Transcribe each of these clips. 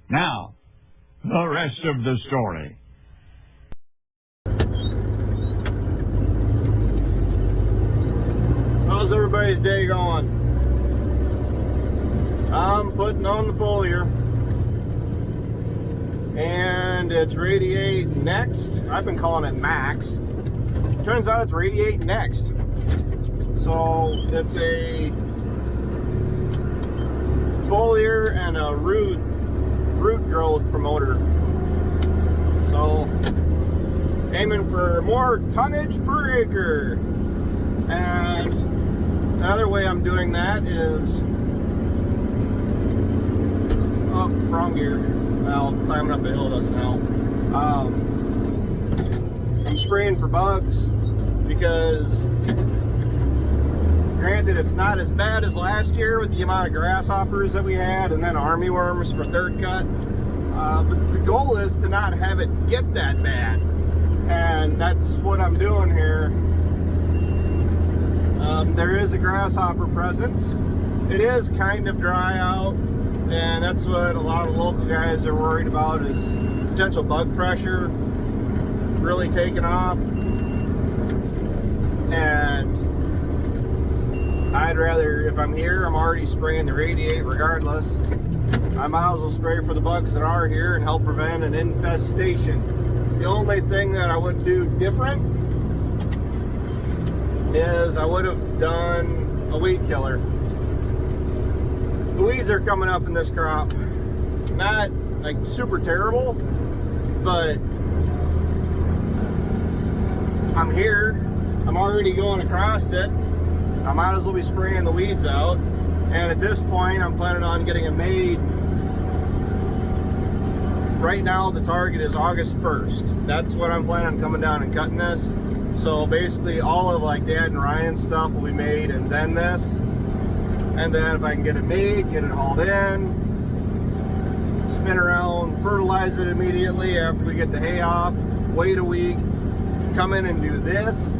Now, the rest of the story. How's everybody's day going? I'm putting on the foliar, and it's radiate next. I've been calling it max. Turns out it's radiate next. So it's a foliar and a root growth promoter. So aiming for more tonnage per acre. And another way I'm doing that is, oh, wrong gear. Well, climbing up a hill doesn't help. I'm spraying for bugs because, granted, it's not as bad as last year with the amount of grasshoppers that we had and then armyworms for third cut. But the goal is to not have it get that bad. And that's what I'm doing here. There is a grasshopper presence. It is kind of dry out, and that's what a lot of local guys are worried about, is potential bug pressure really taking off. And I'd rather, if I'm here, I'm already spraying the radiate regardless. I might as well spray for the bugs that are here and help prevent an infestation. The only thing that I would do different is I would have done a weed killer. The weeds are coming up in this crop. Not like super terrible, but I'm here. I'm already going across it. I might as well be spraying the weeds out. And at this point, I'm planning on getting it made. Right now, the target is August 1st. That's what I'm planning on coming down and cutting this. So basically, all of like Dad and Ryan's stuff will be made, and then this. And then if I can get it made, get it hauled in, spin around, fertilize it immediately after we get the hay off, wait a week, come in and do this,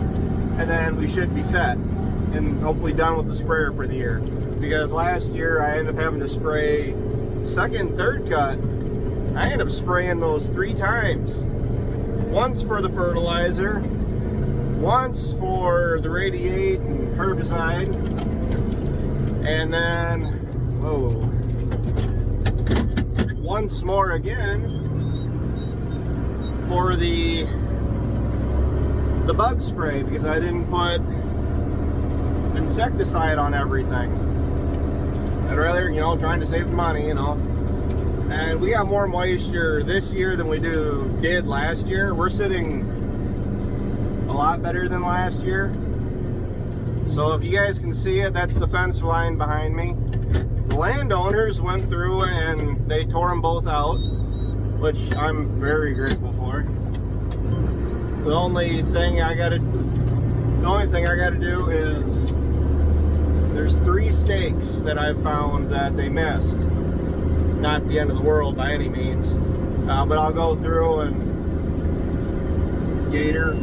and then we should be set and hopefully done with the sprayer for the year. Because last year I ended up having to spray second, third cut. I ended up spraying those 3 times. Once for the fertilizer, once for the radiate and herbicide, and then, whoa, once more again for the bug spray, because I didn't put insecticide on everything. I'd rather, trying to save the money, And we got more moisture this year than we did last year. We're sitting a lot better than last year. So if you guys can see it, that's the fence line behind me. The landowners went through and they tore them both out, which I'm very grateful for. The only thing I gotta do is, there's 3 stakes that I've found that they missed. Not the end of the world by any means, but I'll go through and gator,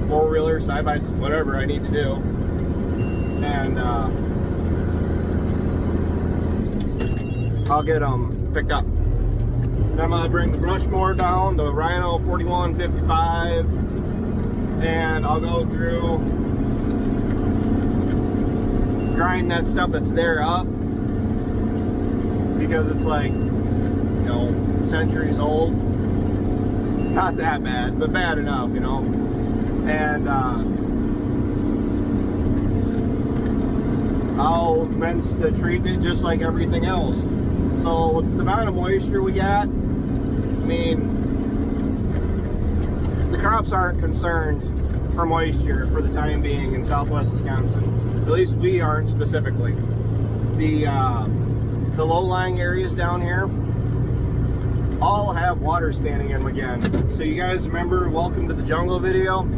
4-wheeler, side-by-side, whatever I need to do, and I'll get them picked up. Then I'm gonna bring the brush mower down, the Rhino 4155, and I'll go through, grind that stuff that's there up, because it's like, centuries old. Not that bad, but bad enough, And I'll commence the treatment just like everything else. So with the amount of moisture we got, the crops aren't concerned for moisture for the time being in southwest Wisconsin. At least we aren't specifically. The low-lying areas down here all have water standing in them again. So you guys remember Welcome to the Jungle video?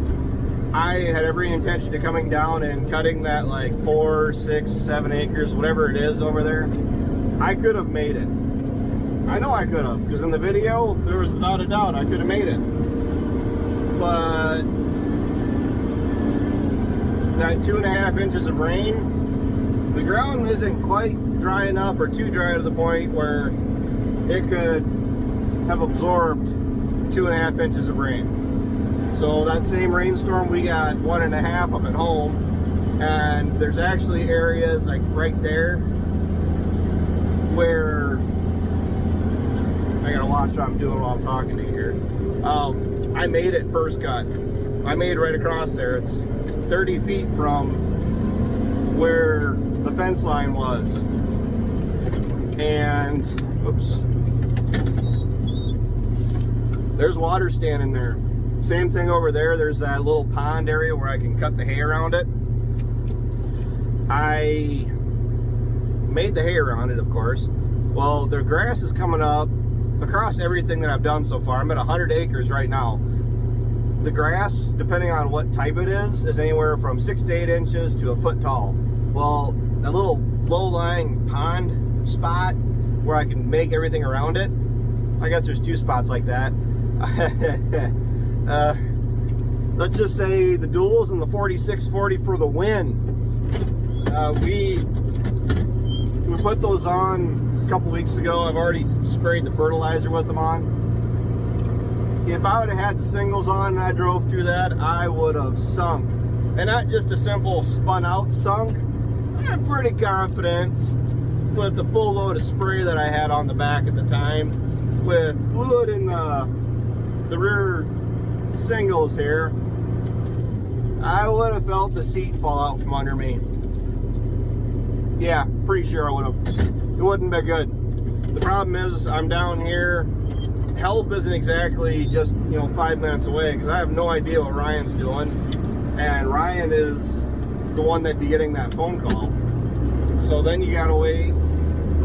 I had every intention of coming down and cutting that like 4, 6, 7 acres, whatever it is over there. I could have made it. I know I could have, because in the video, there was without a doubt I could have made it. But that 2.5 inches of rain, the ground isn't quite dry enough or too dry to the point where it could have absorbed 2.5 inches of rain. So that same rainstorm, we got 1.5 up at home, and there's actually areas like right there where I gotta watch what I'm doing while I'm talking to you here. I made it first cut. I made right across there. It's 30 feet from where the fence line was. And, oops. There's water standing there. Same thing over there. There's that little pond area where I can cut the hay around it. I made the hay around it, of course. Well, the grass is coming up across everything that I've done so far. I'm at 100 acres right now. The grass, depending on what type it is anywhere from 6 to 8 inches to a foot tall. Well, a little low-lying pond spot where I can make everything around it, I guess there's 2 spots like that. Let's just say the duals and the 4640 for the win. We put those on a couple weeks ago. I've already sprayed the fertilizer with them on. If I would have had the singles on and I drove through that, I would have sunk. And not just a simple spun out sunk. I'm pretty confident with the full load of spray that I had on the back at the time, with fluid in the rear singles here, I would have felt the seat fall out from under me. Yeah, pretty sure I would have. It wouldn't be good. The problem is I'm down here. Help isn't exactly just 5 minutes away, because I have no idea what Ryan's doing, and Ryan is the one that'd be getting that phone call. So then you gotta wait,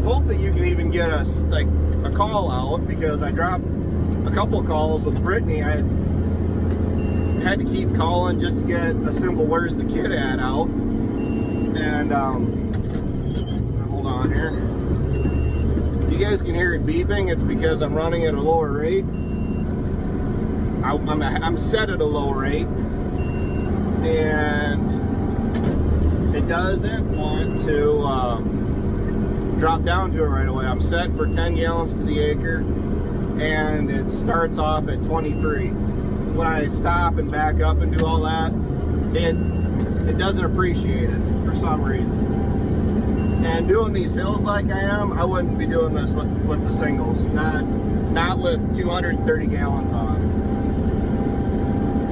hope that you can even get a call out, because I dropped a couple calls with Brittany. I had to keep calling just to get a simple "where's the kid at" out. And hold on here. You guys can hear it beeping. It's because I'm running at a lower rate. I'm set at a low rate, and it doesn't want to drop down to it right away. I'm set for 10 gallons to the acre, and it starts off at 23. When I stop and back up and do all that, it doesn't appreciate it for some reason. And doing these hills like I am, I wouldn't be doing this with the singles. Not with 230 gallons on.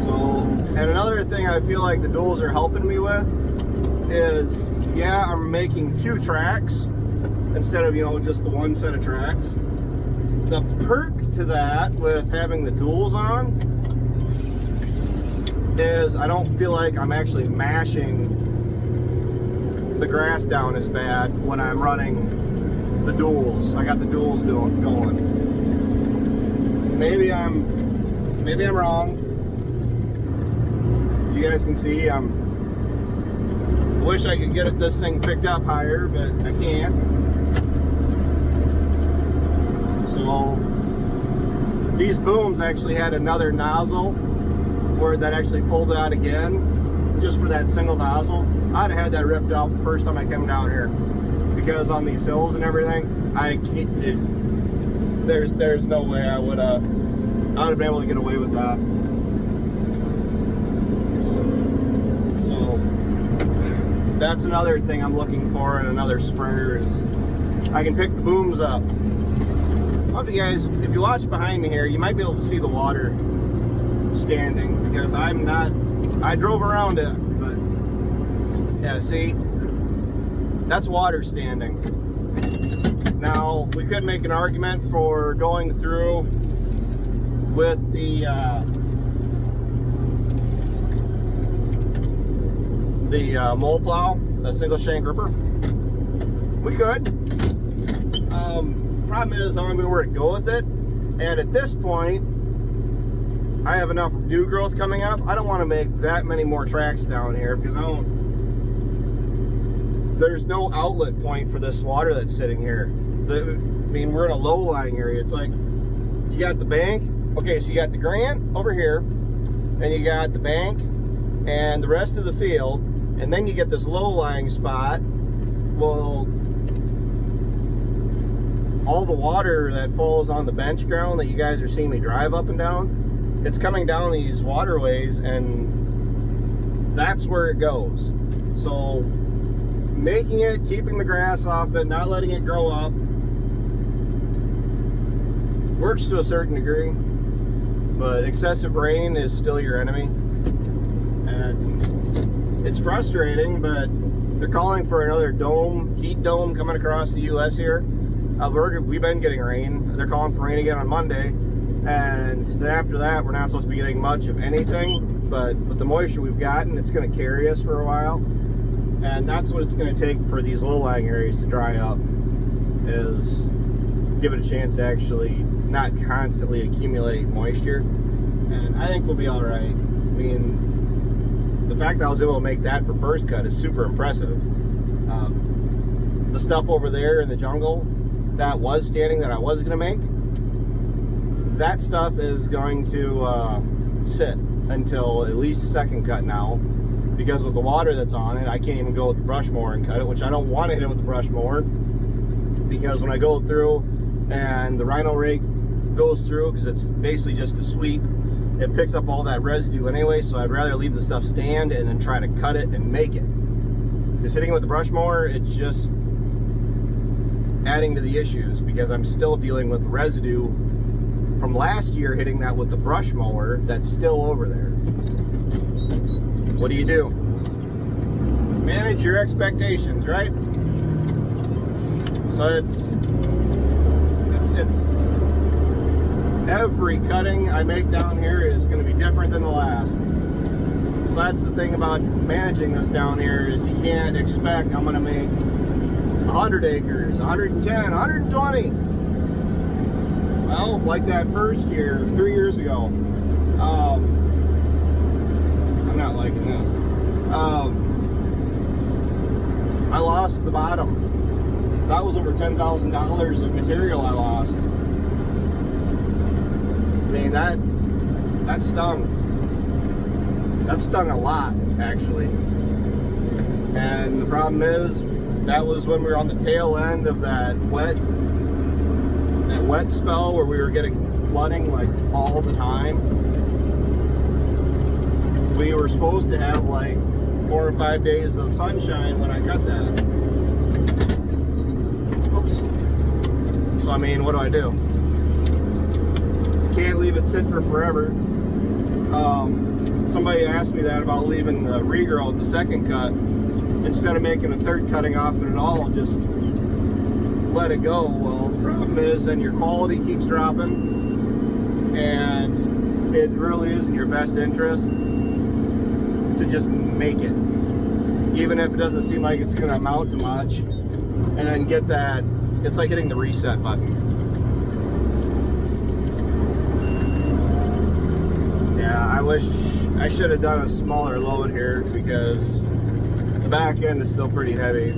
So, and another thing I feel like the duals are helping me with is, yeah, I'm making 2 tracks instead of, just the 1 set of tracks. The perk to that with having the duals on is I don't feel like I'm actually mashing the grass down as bad when I'm running the duals. I got the duals going. Maybe I'm wrong. You guys can see I wish I could get this thing picked up higher, but I can't. So these booms actually had another nozzle where that actually folded out again, just for that single nozzle. I'd have had that ripped out the first time I came down here, because on these hills and everything, there's no way I would have been able to get away with that. So that's another thing I'm looking for in another sprayer, is I can pick the booms up. If you watch behind me here, you might be able to see the water standing, because I drove around it, but yeah, see, that's water standing. Now, we could make an argument for going through with the mole plow, the single shank ripper. We could. Problem is, I don't know where to go with it, and at this point, I have enough new growth coming up. I don't want to make that many more tracks down here, because there's no outlet point for this water that's sitting here. We're in a low-lying area. It's like, you got the bank. Okay, so you got the grant over here, and you got the bank and the rest of the field, and then you get this low-lying spot. Well, all the water that falls on the bench ground that you guys are seeing me drive up and down, it's coming down these waterways, and that's where it goes. So making it, keeping the grass off it, not letting it grow up, works to a certain degree, but excessive rain is still your enemy. And it's frustrating, but they're calling for another heat dome coming across the U.S. here. We've been getting rain. They're calling for rain again on Monday. And then after that, we're not supposed to be getting much of anything. But with the moisture we've gotten, it's going to carry us for a while. And that's what it's going to take for these low-lying areas to dry up, is give it a chance to actually not constantly accumulate moisture. And I think we'll be all right. I mean, the fact that I was able to make that for first cut is super impressive. The stuff over there in the jungle that was standing that I was going to make, that stuff is going to sit until at least second cut now, because with the water that's on it, I can't even go with the brush mower and cut it, which I don't want to hit it with the brush mower, because when I go through and the rhino rake goes through, because it's basically just a sweep, it picks up all that residue anyway, so I'd rather leave the stuff stand and then try to cut it and make it. Because hitting it with the brush mower, it's just adding to the issues, because I'm still dealing with residue from last year hitting that with the brush mower that's still over there. What do? Manage your expectations, right? So it's every cutting I make down here is going to be different than the last. So that's the thing about managing this down here, is you can't expect I'm going to make 100 acres, 110, 120. Well, like that first year, 3 years ago. I'm not liking this. I lost the bottom. That was over $10,000 of material I lost. I mean, that stung. That stung a lot, actually. And the problem is, that was when we were on the tail end of that wet spell where we were getting flooding like all the time. We were supposed to have like 4 or 5 days of sunshine when I cut that. Oops. So I mean, what do? Can't leave it sit for forever. Somebody asked me that about leaving the regrowth, the second cut, instead of making a third cutting off it at all, just let it go. Well, the problem is then your quality keeps dropping, and it really is in your best interest to just make it, even if it doesn't seem like it's going to amount to much, and then get that. It's like hitting the reset button. Yeah, I wish I should have done a smaller load here, because the back end is still pretty heavy.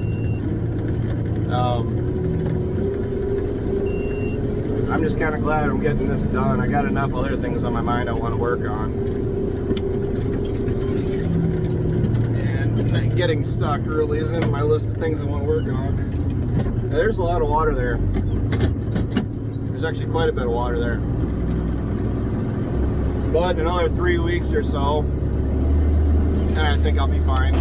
I'm just kind of glad I'm getting this done. I got enough other things on my mind I want to work on. And getting stuck really isn't in my list of things I want to work on. Now, there's a lot of water there. There's actually quite a bit of water there. But in another 3 weeks or so, and I think I'll be fine.